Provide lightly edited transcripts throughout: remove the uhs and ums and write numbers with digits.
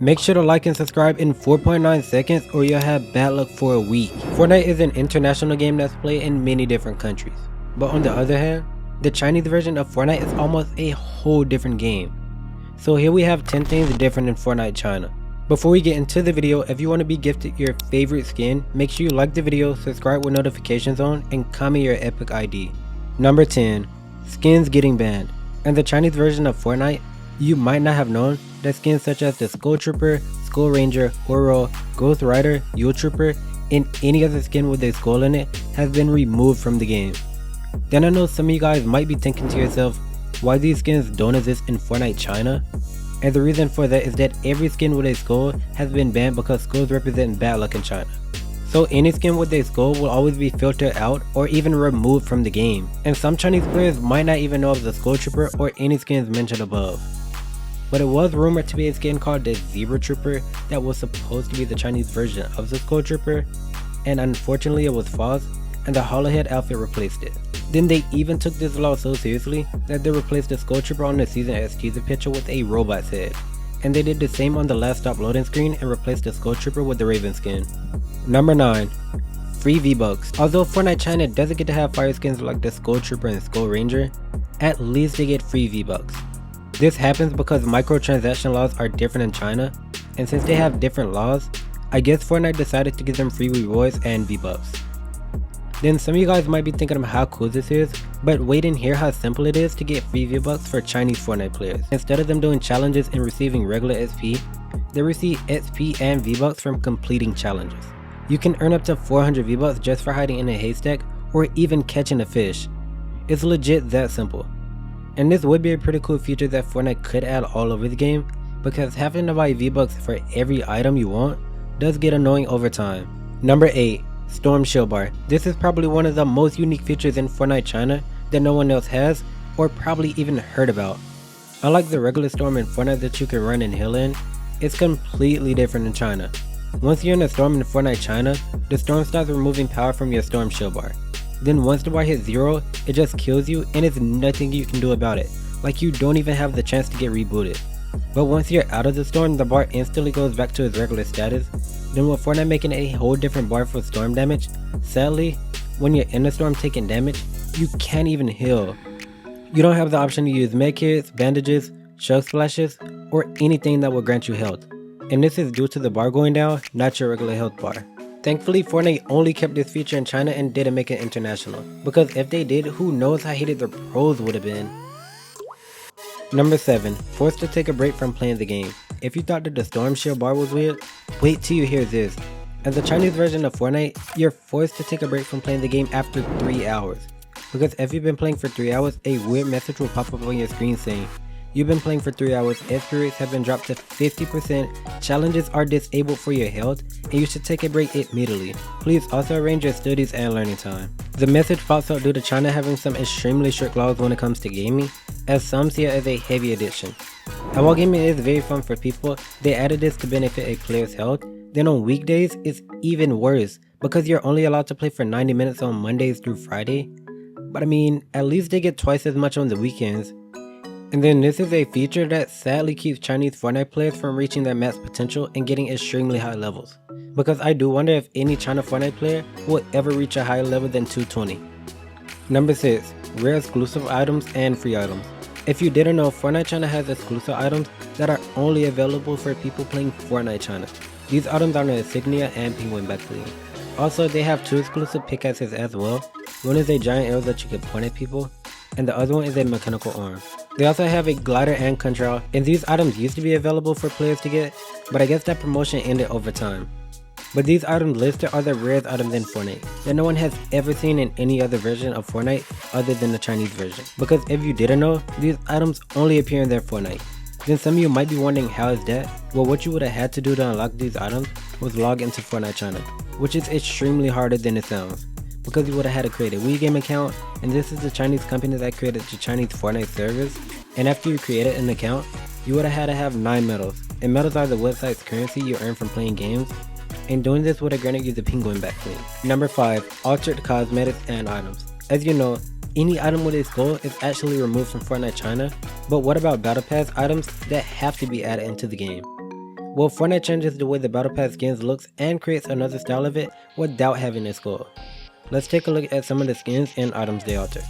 Make sure to like and subscribe in 4.9 seconds or you'll have bad luck for a week. Fortnite is an international game that's played in many different countries. But on the other hand, the Chinese version of Fortnite is almost a whole different game. So here we have 10 things different in Fortnite China. Before we get into the video, if you want to be gifted your favorite skin, make sure you like the video, subscribe with notifications on, and comment your epic ID. Number 10. Skins getting banned. In the Chinese version of Fortnite, you might not have known that skins such as the Skull Trooper, Skull Ranger, Oro, Ghost Rider, Yule Trooper, and any other skin with a skull in it has been removed from the game. Then I know some of you guys might be thinking to yourself, why these skins don't exist in Fortnite China? And the reason for that is that every skin with a skull has been banned because skulls represent bad luck in China. So any skin with a skull will always be filtered out or even removed from the game. And some Chinese players might not even know of the Skull Trooper or any skins mentioned above. But it was rumored to be a skin called the Zebra Trooper that was supposed to be the Chinese version of the Skull Trooper, and unfortunately it was false, and the Hollowhead outfit replaced it. Then they even took this law so seriously that they replaced the Skull Trooper on the Season S teaser picture with a robot's head. And they did the same on the last stop loading screen and replaced the Skull Trooper with the Raven skin. Number 9. Free Vbucks. Although Fortnite China doesn't get to have fire skins like the Skull Trooper and Skull Ranger, at least they get free Vbucks. This happens because microtransaction laws are different in China, and since they have different laws, I guess Fortnite decided to give them free rewards and V-Bucks. Then some of you guys might be thinking of how cool this is, but wait and hear how simple it is to get free V-Bucks for Chinese Fortnite players. Instead of them doing challenges and receiving regular XP, they receive XP and V-Bucks from completing challenges. You can earn up to 400 V-Bucks just for hiding in a haystack or even catching a fish. It's legit that simple. And this would be a pretty cool feature that Fortnite could add all over the game, because having to buy V-Bucks for every item you want does get annoying over time. Number 8. Storm Shield Bar. This is probably one of the most unique features in Fortnite China that no one else has or probably even heard about. Unlike the regular storm in Fortnite that you can run and heal in, it's completely different in China. Once you're in a storm in Fortnite China, the storm starts removing power from your Storm Shield Bar. Then once the bar hits 0, it just kills you and there's nothing you can do about it, like you don't even have the chance to get rebooted. But once you're out of the storm, the bar instantly goes back to its regular status. Then with Fortnite making a whole different bar for storm damage, sadly, when you're in the storm taking damage, you can't even heal. You don't have the option to use medkits, bandages, chug splashes, or anything that will grant you health. And this is due to the bar going down, not your regular health bar. Thankfully, Fortnite only kept this feature in China and didn't make it international, because if they did, who knows how heated the pros would have been. Number 7. Forced to take a break from playing the game. If you thought that the Storm Shield bar was weird, wait till you hear this. As the Chinese version of Fortnite, you're forced to take a break from playing the game after 3 hours. Because if you've been playing for 3 hours, a weird message will pop up on your screen saying, "You've been playing for 3 hours, XP rates have been dropped to 50%, challenges are disabled for your health, and you should take a break immediately. Please also arrange your studies and learning time." The message pops up due to China having some extremely strict laws when it comes to gaming, as some see it as a heavy addiction. And while gaming is very fun for people, they added this to benefit a player's health. Then on weekdays, it's even worse, because you're only allowed to play for 90 minutes on Mondays through Friday. But I mean, at least they get twice as much on the weekends. And then this is a feature that sadly keeps Chinese Fortnite players from reaching their max potential and getting extremely high levels. Because I do wonder if any China Fortnite player will ever reach a higher level than 220. Number 6. Rare exclusive items and free items. If you didn't know, Fortnite China has exclusive items that are only available for people playing Fortnite China. These items are the insignia and penguin Bancily. Also, they have 2 exclusive pickaxes as well. One is a giant arrow that you can point at people, and the other one is a mechanical arm. They also have a glider and control, and these items used to be available for players to get, but I guess that promotion ended over time. But these items listed are the rarest items in Fortnite that no one has ever seen in any other version of Fortnite other than the Chinese version. Because if you didn't know, these items only appear in their Fortnite. Then some of you might be wondering, how is that? Well, what you would have had to do to unlock these items was log into Fortnite China, which is extremely harder than it sounds. Because you would have had to create a Wii game account, and this is the Chinese company that created the Chinese Fortnite servers, and after you created an account, you would have had to have 9 medals, and medals are the website's currency you earn from playing games, and doing this would have granted you the penguin Bancily. Number 5. Altered cosmetics and items. As you know, any item with a skull is actually removed from Fortnite China, but what about Battle Pass items that have to be added into the game? Well, Fortnite changes the way the Battle Pass skins looks and creates another style of it without having a skull. Let's take a look at some of the skins and items they alter.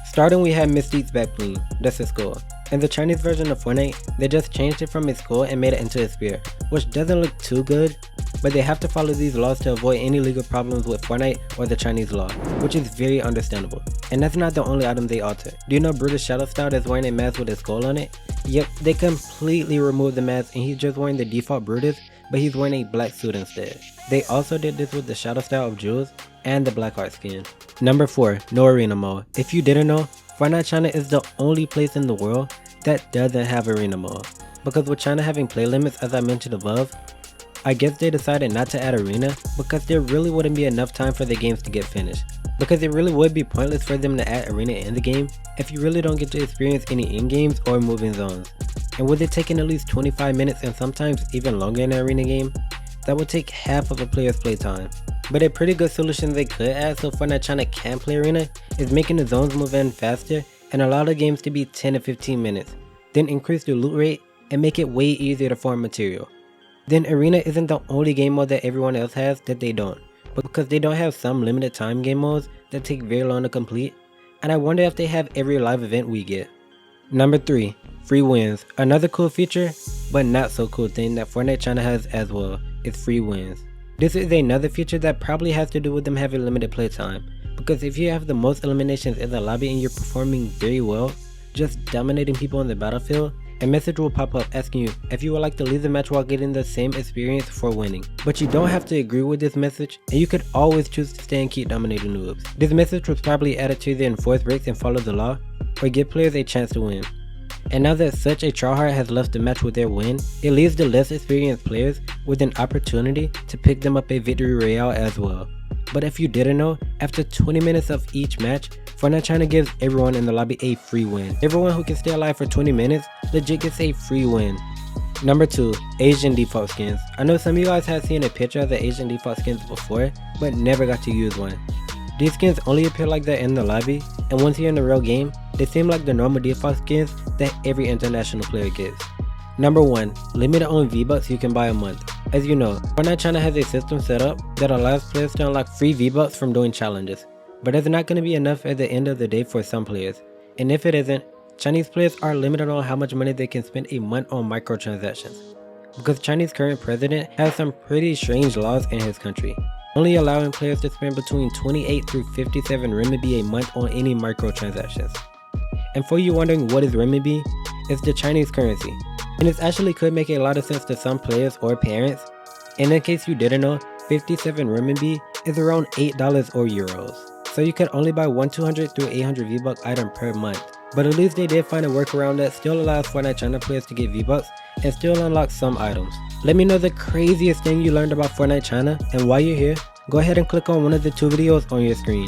Starting, we have Mystique's back bling, that's a skull. In the Chinese version of Fortnite, they just changed it from a skull and made it into a spear, which doesn't look too good, but they have to follow these laws to avoid any legal problems with Fortnite or the Chinese law, which is very understandable. And that's not the only item they alter. Do you know Brutus Shadow Stout is wearing a mask with a skull on it? Yep, they completely removed the mask and he's just wearing the default Brutus, but he's wearing a black suit instead. They also did this with the Shadow Style of Jules and the Blackheart skin. Number 4, no arena mode. If you didn't know, Fortnite China is the only place in the world that doesn't have arena mode. Because with China having play limits as I mentioned above, I guess they decided not to add arena because there really wouldn't be enough time for the games to get finished. Because it really would be pointless for them to add arena in the game if you really don't get to experience any in-games or moving zones. And with it taking at least 25 minutes and sometimes even longer in an arena game, that would take half of a player's playtime. But a pretty good solution they could add so Fortnite China can play arena is making the zones move in faster and allow the games to be 10 to 15 minutes, then increase the loot rate and make it way easier to farm material. Then arena isn't the only game mode that everyone else has that they don't, but because they don't have some limited time game modes that take very long to complete, and I wonder if they have every live event we get. Number 3, free wins. Another cool feature, but not so cool thing that Fortnite China has as well, is free wins. This is another feature that probably has to do with them having limited playtime, because if you have the most eliminations in the lobby and you're performing very well, just dominating people on the battlefield, a message will pop up asking you if you would like to leave the match while getting the same experience for winning. But you don't have to agree with this message, and you could always choose to stay and keep dominating noobs. This message was probably added to either enforce breaks and follow the law, or give players a chance to win. And now that such a tryhard has left the match with their win, it leaves the less experienced players with an opportunity to pick them up a victory royale as well. But if you didn't know, after 20 minutes of each match, Fortnite China gives everyone in the lobby a free win. Everyone who can stay alive for 20 minutes legit gets a free win. Number 2, Asian default skins. I know some of you guys have seen a picture of the Asian default skins before, but never got to use one. These skins only appear like that in the lobby, and once you're in the real game, they seem like the normal default skins that every international player gets. Number 1, limited on Vbucks you can buy a month. As you know, Fortnite China has a system set up that allows players to unlock free Vbucks from doing challenges, but it's not going to be enough at the end of the day for some players, and if it isn't, Chinese players are limited on how much money they can spend a month on microtransactions, because Chinese current president has some pretty strange laws in his country, only allowing players to spend between 28 through 57 renminbi a month on any microtransactions. And for you wondering what is renminbi, it's the Chinese currency, and it actually could make a lot of sense to some players or parents. And in case you didn't know, 57 renminbi is around $8 or euros, so you can only buy one 200 through 800 Vbucks item per month. But at least they did find a workaround that still allows Fortnite China players to get Vbucks and still unlock some items. Let me know the craziest thing you learned about Fortnite China, and while you're here, go ahead and click on one of the 2 videos on your screen.